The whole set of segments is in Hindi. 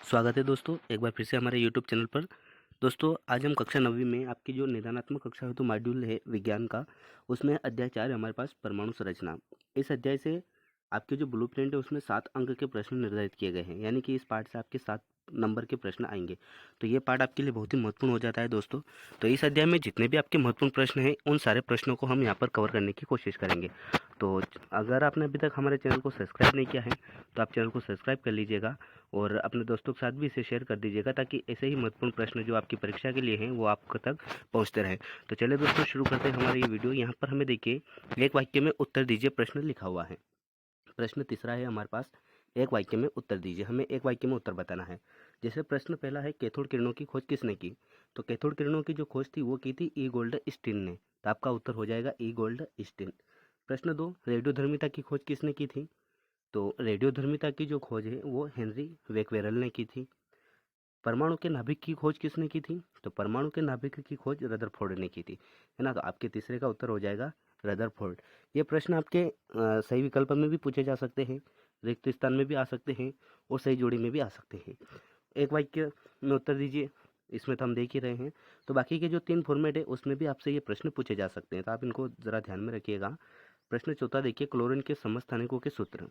स्वागत है दोस्तों एक बार फिर से हमारे यूट्यूब चैनल पर। दोस्तों आज हम कक्षा 9वीं में आपकी जो निदानात्मक कक्षा हेतु मॉड्यूल है विज्ञान का, उसमें अध्याय 4 है हमारे पास परमाणु संरचना। इस अध्याय से आपके जो ब्लूप्रिंट है उसमें 7 अंक के प्रश्न निर्धारित किए गए हैं, यानी कि इस पार्ट से आपके 7 नंबर के प्रश्न आएंगे। तो ये पार्ट आपके लिए बहुत ही महत्वपूर्ण हो जाता है दोस्तों। तो इस अध्याय में जितने भी आपके महत्वपूर्ण प्रश्न हैं उन सारे प्रश्नों को हम यहाँ पर कवर करने की कोशिश करेंगे। तो अगर आपने अभी तक हमारे चैनल को सब्सक्राइब नहीं किया है तो आप चैनल को सब्सक्राइब कर लीजिएगा और अपने दोस्तों के साथ भी इसे शेयर कर दीजिएगा, ताकि ऐसे ही महत्वपूर्ण प्रश्न जो आपकी परीक्षा के लिए हैं वो आप तक पहुंचते रहें। तो चलिए दोस्तों शुरू करते हैं हमारा ये वीडियो। यहाँ पर हमें देखिए एक वाक्य में उत्तर दीजिए प्रश्न लिखा हुआ है। प्रश्न तीसरा है हमारे पास, एक वाक्य में उत्तर दीजिए। हमें एक वाक्य में उत्तर बताना है। जैसे प्रश्न पहला है, कैथोड किरणों की खोज किसने की? तो कैथोड किरणों की जो खोज थी वो की थी ई गोल्डस्टीन ने। तो आपका उत्तर हो जाएगा ई गोल्डस्टीन। प्रश्न दो, रेडियोधर्मिता की खोज किसने की थी? तो रेडियोधर्मिता की जो खोज है वो हेनरी बेक्वेरेल ने की थी। परमाणु के नाभिक की खोज किसने की थी? तो परमाणु के नाभिक की खोज रदरफोर्ड ने की थी, है ना। तो आपके तीसरे का उत्तर हो जाएगा रदरफोर्ड। ये प्रश्न आपके सही विकल्प में भी पूछे जा सकते हैं, रिक्त स्थान में भी आ सकते हैं और सही जोड़ी में भी आ सकते हैं। एक वाक्य में उत्तर दीजिए, इसमें तो हम देख ही रहे हैं। तो बाकी के जो 3 फॉर्मेट है उसमें भी आपसे ये प्रश्न पूछे जा सकते हैं, तो आप इनको ज़रा ध्यान में रखिएगा। प्रश्न चौथा देखिए, क्लोरीन के समस्थानिकों के सूत्र।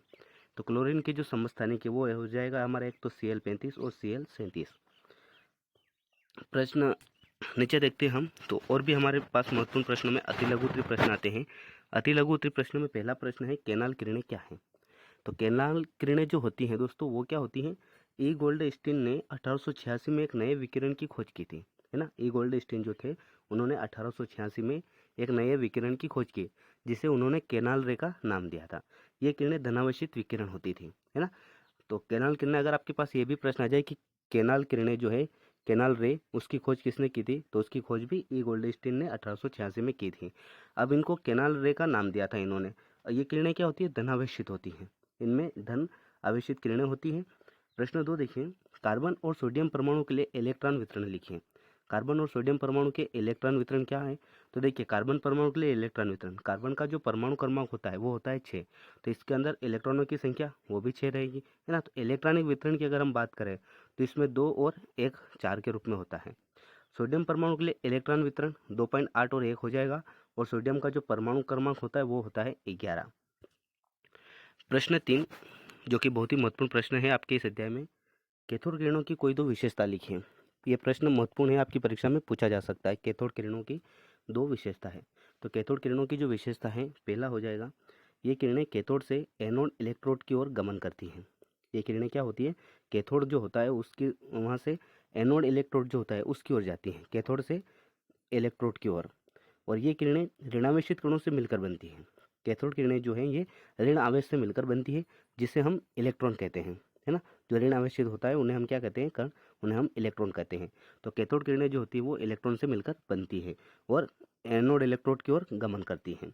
तो क्लोरीन के जो समस्थानिक है वो हो जाएगा हमारा एक तो Cl35 और Cl37। प्रश्न नीचे देखते हैं हम, तो और भी हमारे पास महत्वपूर्ण प्रश्नों में अति लघु उत्तरीय प्रश्न आते हैं। अति लघु उत्तरीय प्रश्न में पहला प्रश्न है, केनाल किरणें क्या हैं? तो केनाल किरणें जो होती हैं दोस्तों वो क्या होती हैं? ई गोल्डस्टीन ने 1886 में एक नए विकिरण की खोज की थी, है ना। ई गोल्डस्टीन जो थे उन्होंने 1886 में एक नए विकिरण की खोज की, जिसे उन्होंने केनाल रे का नाम दिया था। ये किरणें धनावेशित विकिरण होती थी, है ना। तो केनाल किरणें, अगर आपके पास ये भी प्रश्न आ जाए कि केनाल किरणें जो है, केनाल रे, उसकी खोज किसने की थी? तो उसकी खोज भी ई गोल्डस्टीन ने 1886 में की थी। अब इनको केनाल रे का नाम दिया था इन्होंने। ये किरणें क्या होती है? धनावेशित होती हैं, इनमें धन आवेशित किरणें होती हैं। प्रश्न 2 देखिए, कार्बन और सोडियम परमाणु के लिए इलेक्ट्रॉन वितरण लिखिए। कार्बन और सोडियम परमाणु के इलेक्ट्रॉन वितरण क्या है? तो देखिए कार्बन परमाणु के लिए इलेक्ट्रॉन वितरण, कार्बन का जो परमाणु क्रमांक होता है वो होता है 6, तो इसके अंदर इलेक्ट्रॉनों की संख्या वो भी 6 रहेगी, है ना। तो इलेक्ट्रॉनिक वितरण की अगर हम बात करें तो इसमें 2 और 1 4 के रूप में होता है। सोडियम परमाणु के लिए इलेक्ट्रॉन वितरण 2.8 और 1 हो जाएगा, और सोडियम का जो परमाणु क्रमांक होता है वो होता है 11। प्रश्न 3, जो कि बहुत ही महत्वपूर्ण प्रश्न है आपके इस अध्याय में, कैथोड किरणों की कोई 2 विशेषता लिखिए। ये प्रश्न महत्वपूर्ण है, आपकी परीक्षा में पूछा जा सकता है। कैथोड किरणों की 2 विशेषता है। तो कैथोड किरणों की जो विशेषता है, पहला हो जाएगा, ये किरणें कैथोड से एनोड इलेक्ट्रोड की ओर गमन करती हैं। ये किरणें क्या होती है? कैथोड जो होता है उसकी वहाँ से एनोड इलेक्ट्रोड जो होता है उसकी ओर जाती हैं, कैथोड से इलेक्ट्रोड की ओर। और ये किरणें ऋणावेशित कणों से मिलकर बनती हैं। कैथोड किरणें जो हैं ये ऋण आवेश से मिलकर बनती है, जिसे हम इलेक्ट्रॉन कहते हैं, है ना। जो ऋण आवेशित होता है उन्हें हम क्या कहते हैं? कण, उन्हें हम इलेक्ट्रॉन कहते हैं। तो कैथोड किरणें जो होती है वो इलेक्ट्रॉन से मिलकर बनती है और एनोड इलेक्ट्रोड की ओर गमन करती हैं।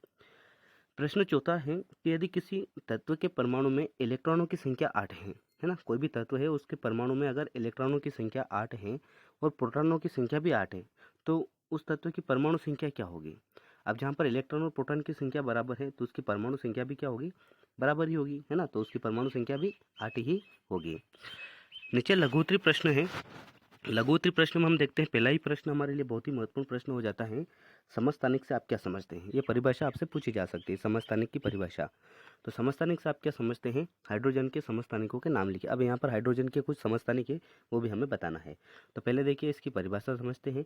प्रश्न चौथा है कि यदि किसी तत्व के परमाणु में इलेक्ट्रॉनों की संख्या 8 है ना, कोई भी तत्व है उसके परमाणु में अगर इलेक्ट्रॉनों की संख्या 8 है और प्रोटॉनों की संख्या भी 8 है, तो उस तत्व की परमाणु संख्या क्या होगी? अब जहाँ पर इलेक्ट्रॉन और प्रोटॉन की संख्या बराबर है तो उसकी परमाणु संख्या भी क्या होगी? बराबर ही होगी, है ना। तो उसकी परमाणु संख्या भी 8 ही होगी। नीचे लघु उत्तरीय प्रश्न है। लघु उत्तरीय प्रश्न में हम देखते हैं, पहला ही प्रश्न हमारे लिए बहुत ही महत्वपूर्ण प्रश्न हो जाता है, समस्थानिक से आप क्या समझते हैं? ये परिभाषा आपसे पूछी जा सकती है, समस्थानिक की परिभाषा। तो समस्थानिक से आप क्या समझते हैं? हाइड्रोजन के समस्थानिकों के नाम लिखिए। अब यहाँ पर हाइड्रोजन के कुछ समस्थानिक है वो भी हमें बताना है। तो पहले देखिए इसकी परिभाषा समझते हैं।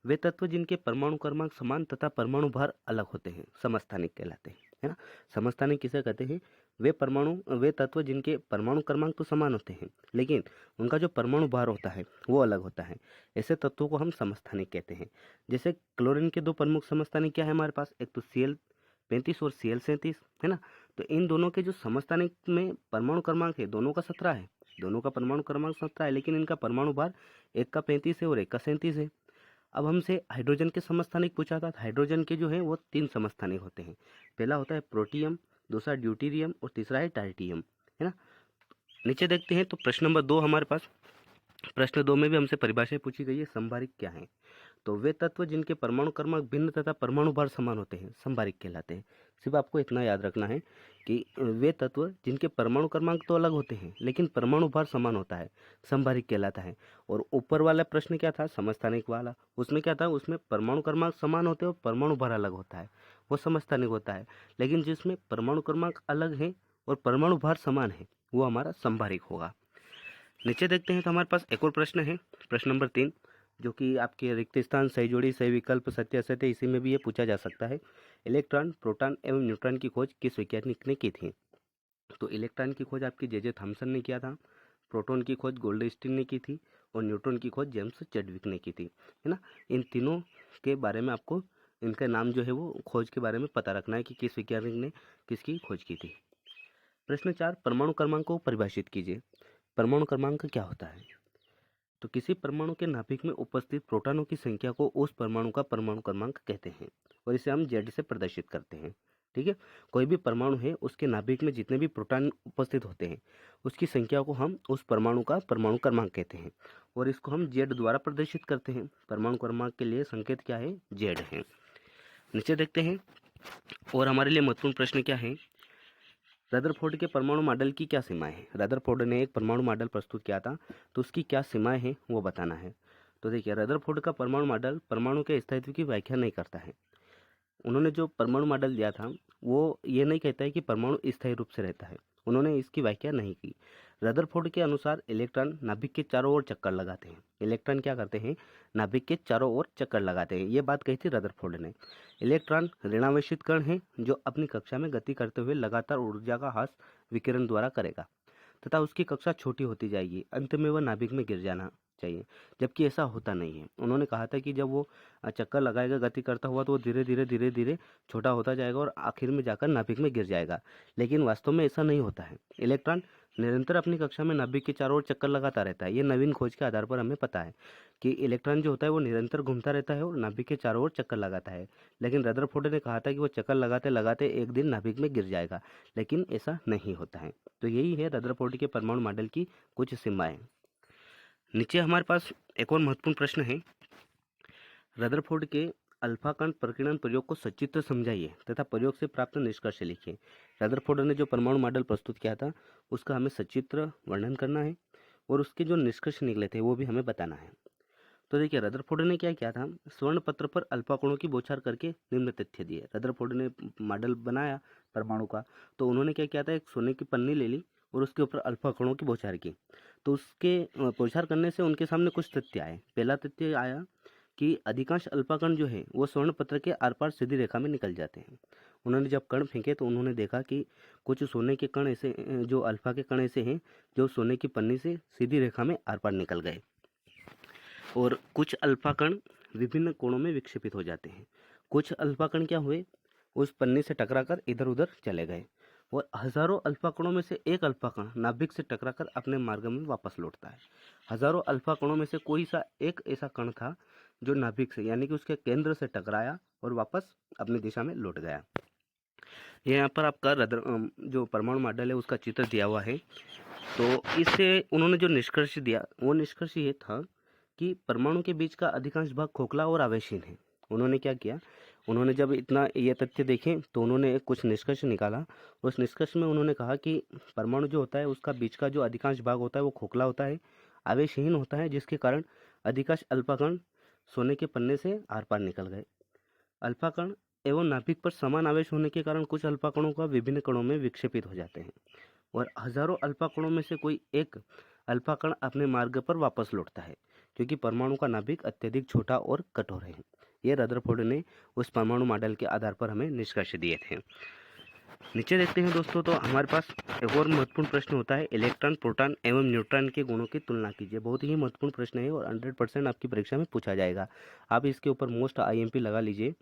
वे तत्व जिनके परमाणु क्रमांक समान तथा परमाणु भार अलग होते हैं समस्थानिक कहलाते हैं, है ना। समस्थानिक किसे कहते हैं? वे तत्व जिनके परमाणु क्रमांक तो समान होते हैं लेकिन उनका जो परमाणु भार होता है वो अलग होता है, ऐसे तत्वों को हम समस्थानिक कहते हैं। जैसे क्लोरीन के 2 प्रमुख समस्थानिक क्या है हमारे पास? एक तो Cl35 और Cl37, है ना। तो इन दोनों के जो समस्थानिक में परमाणु क्रमांक है दोनों का 17 है, दोनों का परमाणु क्रमांक 17 है, लेकिन इनका परमाणु भार एक का 35 है और एक का 37 है। अब हमसे हाइड्रोजन के समस्थानिक पूछा था। हाइड्रोजन के जो है वो 3 समस्थानिक होते हैं। पहला होता है प्रोटियम, दूसरा ड्यूटेरियम और तीसरा है टार्टियम, है ना। नीचे देखते हैं तो प्रश्न नंबर 2 हमारे पास, प्रश्न 2 में भी हमसे परिभाषाएं पूछी गई है, संभारिक क्या है? तो वे तत्व जिनके परमाणु क्रमांक भिन्न तथा परमाणु भार समान होते हैं संभारिक कहलाते हैं। सिर्फ आपको इतना याद रखना है कि वे तत्व जिनके परमाणु क्रमांक तो अलग होते हैं लेकिन परमाणु भार समान होता है संभारिक कहलाता है। और ऊपर वाला प्रश्न क्या था समस्थानिक वाला, उसमें क्या था, उसमें परमाणु क्रमांक समान होते हैं और परमाणु भार अलग होता है, वो समस्थानिक होता है। लेकिन जिसमें परमाणु क्रमांक अलग है और परमाणु भार समान है वो हमारा संभारिक होगा। नीचे देखते हैं तो हमारे पास एक और प्रश्न है, प्रश्न नंबर 3, जो कि आपके रिक्त स्थान, सही जोड़ी, सही विकल्प, सत्य असत्य, इसी में भी ये पूछा जा सकता है। इलेक्ट्रॉन, प्रोटॉन एवं न्यूट्रॉन की खोज किस वैज्ञानिक ने की थी? तो इलेक्ट्रॉन की खोज आपकी जे थॉमसन ने किया था, प्रोटॉन की खोज गोल्डस्टीन ने की थी और न्यूट्रॉन की खोज जेम्स चैडविक ने की थी, है ना। इन तीनों के बारे में आपको इनका नाम जो है वो खोज के बारे में पता रखना है कि किस वैज्ञानिक ने किसकी खोज की थी। प्रश्न 4, परमाणु क्रमांक को परिभाषित कीजिए। परमाणु क्रमांक क्या होता है? तो किसी परमाणु के नाभिक में उपस्थित प्रोटॉनों की संख्या को उस परमाणु का परमाणु क्रमांक कहते हैं और इसे हम जेड से प्रदर्शित करते हैं। ठीक है, कोई भी परमाणु है उसके नाभिक में जितने भी प्रोटॉन उपस्थित होते हैं उसकी संख्या को हम उस परमाणु का परमाणु क्रमांक कहते हैं और इसको हम जेड द्वारा प्रदर्शित करते हैं। परमाणु क्रमांक के लिए संकेत क्या है? जेड है। नीचे देखते हैं और हमारे लिए महत्वपूर्ण प्रश्न क्या है, रदरफोर्ड के परमाणु मॉडल की क्या सीमाएं हैं? रदरफोर्ड ने एक परमाणु मॉडल प्रस्तुत किया था तो उसकी क्या सीमाएं हैं वो बताना है। तो देखिए, रदरफोर्ड का परमाणु मॉडल परमाणु के स्थायित्व की व्याख्या नहीं करता है। उन्होंने जो परमाणु मॉडल दिया था वो ये नहीं कहता है कि परमाणु स्थायी रूप से रहता है, उन्होंने इसकी व्याख्या नहीं की। रदरफोर्ड के अनुसार इलेक्ट्रॉन नाभिक के चारों ओर चक्कर लगाते हैं। इलेक्ट्रॉन क्या करते हैं? नाभिक के चारों ओर चक्कर लगाते हैं, ये बात कही थी रदरफोर्ड ने। इलेक्ट्रॉन ऋणावेशित कण है जो अपनी कक्षा में गति करते हुए लगातार ऊर्जा का ह्रास विकिरण द्वारा करेगा तथा उसकी कक्षा छोटी होती जाएगी, अंत में वह नाभिक में गिर जाना चाहिए, जबकि ऐसा होता नहीं है। उन्होंने कहा था कि जब वो चक्कर लगाएगा गति करता हुआ तो वो धीरे धीरे छोटा होता जाएगा और आखिर में जाकर नाभिक में गिर जाएगा, लेकिन वास्तव में ऐसा नहीं होता है। इलेक्ट्रॉन निरंतर अपनी कक्षा में नाभिक के चारों ओर चक्कर लगाता रहता है। ये नवीन खोज के आधार पर हमें पता है कि इलेक्ट्रॉन जो होता है वो निरंतर घूमता रहता है और नाभिक के चारों ओर चक्कर लगाता है। लेकिन रदरफोर्ड ने कहा था कि वो चक्कर लगाते लगाते एक दिन नाभिक में गिर जाएगा, लेकिन ऐसा नहीं होता है। तो यही है रदरफोर्ड के परमाणु मॉडल की कुछ सीमाएं। नीचे हमारे पास एक और महत्वपूर्ण प्रश्न है, रदरफोर्ड के अल्फा कण प्रकीर्णन प्रयोग को सचित्र समझाइए तथा प्रयोग से प्राप्त निष्कर्ष लिखिए। रदरफोर्ड ने जो परमाणु मॉडल प्रस्तुत किया था उसका हमें सचित्र वर्णन करना है और उसके जो निष्कर्ष निकले थे वो भी हमें बताना है। तो देखिए, रदरफोर्ड ने क्या किया था, स्वर्ण पत्र पर अल्फा कणों की बौछार करके निम्न तथ्य दिए। रदरफोर्ड ने मॉडल बनाया परमाणु का, तो उन्होंने क्या किया था, एक सोने की पन्नी ले ली और उसके ऊपर अल्फा कणों की बौछार की। तो उसके बौछार करने से उनके सामने कुछ तथ्य आए। पहला तथ्य आया कि अधिकांश अल्फा कण जो है वो स्वर्ण पत्र के आर पार सीधी रेखा में निकल जाते हैं। उन्होंने जब कण फेंके तो उन्होंने देखा कि कुछ सोने के कण ऐसे, जो अल्फा के कण ऐसे हैं जो सोने की पन्नी से सीधी रेखा में आर पार निकल गए और कुछ अल्फा कण विभिन्न कोणों में विक्षेपित हो जाते हैं। कुछ अल्फा कण क्या हुए, उस पन्नी से टकराकर इधर उधर चले गए और हजारों अल्फा कणों में से एक अल्फा कण नाभिक से टकराकर अपने मार्ग में वापस लौटता है। हजारों अल्फा कणों में से कोई सा एक ऐसा कण था जो नाभिक से यानी कि उसके केंद्र से टकराया और वापस अपनी दिशा में लौट गया। यहाँ पर आपका जो परमाणु मॉडल है उसका चित्र दिया हुआ है। तो इससे उन्होंने जो निष्कर्ष दिया वो निष्कर्ष ये था कि परमाणु के बीच का अधिकांश भाग खोखला और आवेशहीन है। उन्होंने क्या किया, उन्होंने जब इतना ये तथ्य देखे तो उन्होंने कुछ निष्कर्ष निकाला। उस निष्कर्ष में उन्होंने कहा कि परमाणु जो होता है उसका बीच का जो अधिकांश भाग होता है वो खोखला होता है, आवेशहीन होता है, जिसके कारण अधिकांश अल्फा कण सोने के पन्ने से आर पार निकल गए। अल्फा कण एवं नाभिक पर समान आवेश होने के कारण कुछ अल्फा कणों का विभिन्न कणों में विक्षेपित हो जाते हैं और हजारों अल्फा कणों में से कोई एक अल्फा कण अपने मार्ग पर वापस लौटता है, क्योंकि परमाणु का नाभिक अत्यधिक छोटा और कठोर है। ये रदरफोर्ड ने उस परमाणु मॉडल के आधार पर हमें निष्कर्ष दिए थे। नीचे देखते हैं दोस्तों, तो हमारे पास एक और महत्वपूर्ण प्रश्न होता है, इलेक्ट्रॉन, प्रोटॉन एवं न्यूट्रॉन के गुणों की तुलना कीजिए। बहुत ही महत्वपूर्ण प्रश्न है और 100% आपकी परीक्षा में पूछा जाएगा। आप इसके ऊपर मोस्ट IMP लगा लीजिए,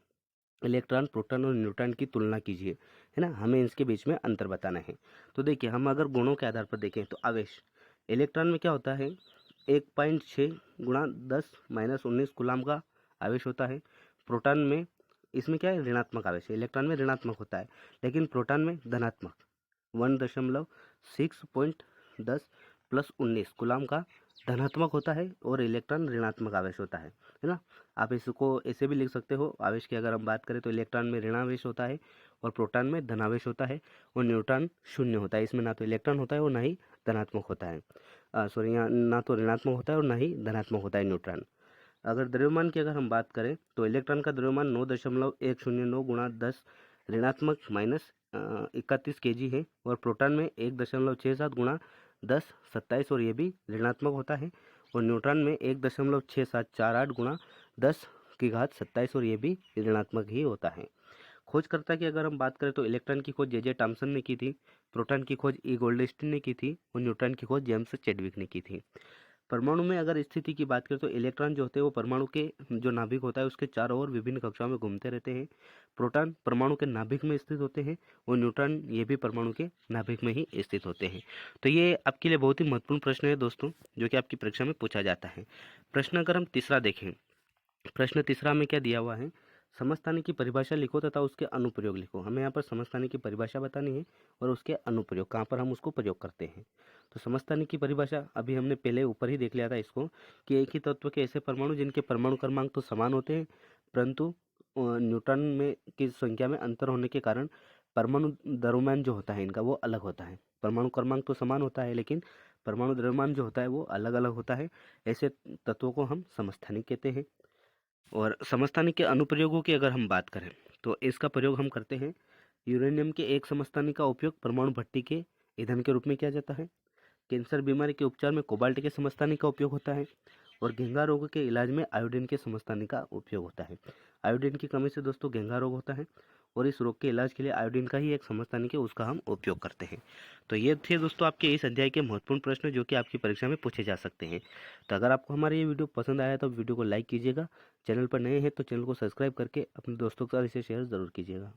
इलेक्ट्रॉन, प्रोटॉन और न्यूट्रॉन की तुलना कीजिए, है ना, हमें इसके बीच में अंतर बताना है। तो देखिए, हम अगर गुणों के आधार पर देखें तो आवेश, इलेक्ट्रॉन में क्या होता है, 1.6 गुणा 10-19 कूलाम का आवेश होता है। प्रोटॉन में इसमें क्या है, ऋणात्मक आवेश है, इलेक्ट्रॉन में ऋणात्मक होता है, लेकिन प्रोटॉन में धनात्मक 1.6.10 + 19 कूलाम का धनात्मक होता है और इलेक्ट्रॉन ऋणात्मक आवेश होता है ना। आप इसको ऐसे भी लिख सकते हो, आवेश की अगर हम बात करें तो इलेक्ट्रॉन में ऋणावेश होता है और प्रोटॉन में धनावेश होता है और न्यूट्रॉन शून्य होता है। इसमें ना तो इलेक्ट्रॉन होता है और ना ही धनात्मक होता है, सॉरी, यहाँ ना तो ऋणात्मक होता है और ना ही धनात्मक होता है न्यूट्रॉन। अगर द्रव्यमान की अगर हम बात करें तो इलेक्ट्रॉन का द्रव्यमान 9.109 गुणा 10 ऋणात्मक माइनस 31 kg है और प्रोटॉन में 1.67 गुणा 10 27 और ये भी ऋणात्मक होता है और न्यूट्रॉन में 1.6748 गुणा 10 की घात 27 और ये भी ऋणात्मक ही होता है। खोजकर्ता की अगर हम बात करें तो इलेक्ट्रॉन की खोज जे टॉमसन ने की थी, प्रोटॉन की खोज ई गोल्डस्टीन ने की थी और न्यूट्रॉन की खोज जेम्स चैडविक ने की थी। परमाणु में अगर स्थिति की बात करें तो इलेक्ट्रॉन जो होते हैं वो परमाणु के जो नाभिक होता है उसके चारों ओर विभिन्न कक्षाओं में घूमते रहते हैं। प्रोटॉन परमाणु के नाभिक में स्थित होते हैं और न्यूट्रॉन ये भी परमाणु के नाभिक में ही स्थित होते हैं। तो ये आपके लिए बहुत ही महत्वपूर्ण प्रश्न है दोस्तों, जो कि आपकी परीक्षा में पूछा जाता है। प्रश्न अगर हम तीसरा देखें, प्रश्न तीसरा में क्या दिया हुआ है, समस्थानिक की परिभाषा लिखो तथा उसके अनुप्रयोग लिखो। हमें यहाँ पर समस्थानिक की परिभाषा बतानी है और उसके अनुप्रयोग, कहाँ पर हम उसको प्रयोग करते हैं। तो समस्थानिक की परिभाषा अभी हमने पहले ऊपर ही देख लिया था इसको, कि एक ही तत्व के ऐसे परमाणु जिनके परमाणु क्रमांक तो समान होते हैं परंतु न्यूट्रॉन में की संख्या में अंतर होने के कारण परमाणु द्रव्यमान जो होता है इनका वो अलग होता है। परमाणु क्रमांक तो समान होता है लेकिन परमाणु द्रव्यमान जो होता है वो अलग अलग होता है। ऐसे तत्वों को हम समस्थानिक कहते हैं। और समस्थानिक के अनुप्रयोगों की अगर हम बात करें तो इसका प्रयोग हम करते हैं। यूरेनियम के एक समस्थानिक का उपयोग परमाणु भट्टी के ईंधन के रूप में किया जाता है। कैंसर बीमारी के उपचार में कोबाल्ट के समस्थानिक का उपयोग होता है और घेंघा रोग के इलाज में आयोडीन के समस्थानिक का उपयोग होता है। आयोडीन की कमी से दोस्तों घेंघा रोग होता है और इस रोग के इलाज के लिए आयोडीन का ही एक समस्थानिक है, उसका हम उपयोग करते हैं। तो ये थे दोस्तों आपके इस अध्याय के महत्वपूर्ण प्रश्न जो कि आपकी परीक्षा में पूछे जा सकते हैं। तो अगर आपको हमारा ये वीडियो पसंद आया तो वीडियो को लाइक कीजिएगा, चैनल पर नए हैं तो चैनल को सब्सक्राइब करके अपने दोस्तों के साथ इसे शेयर ज़रूर कीजिएगा।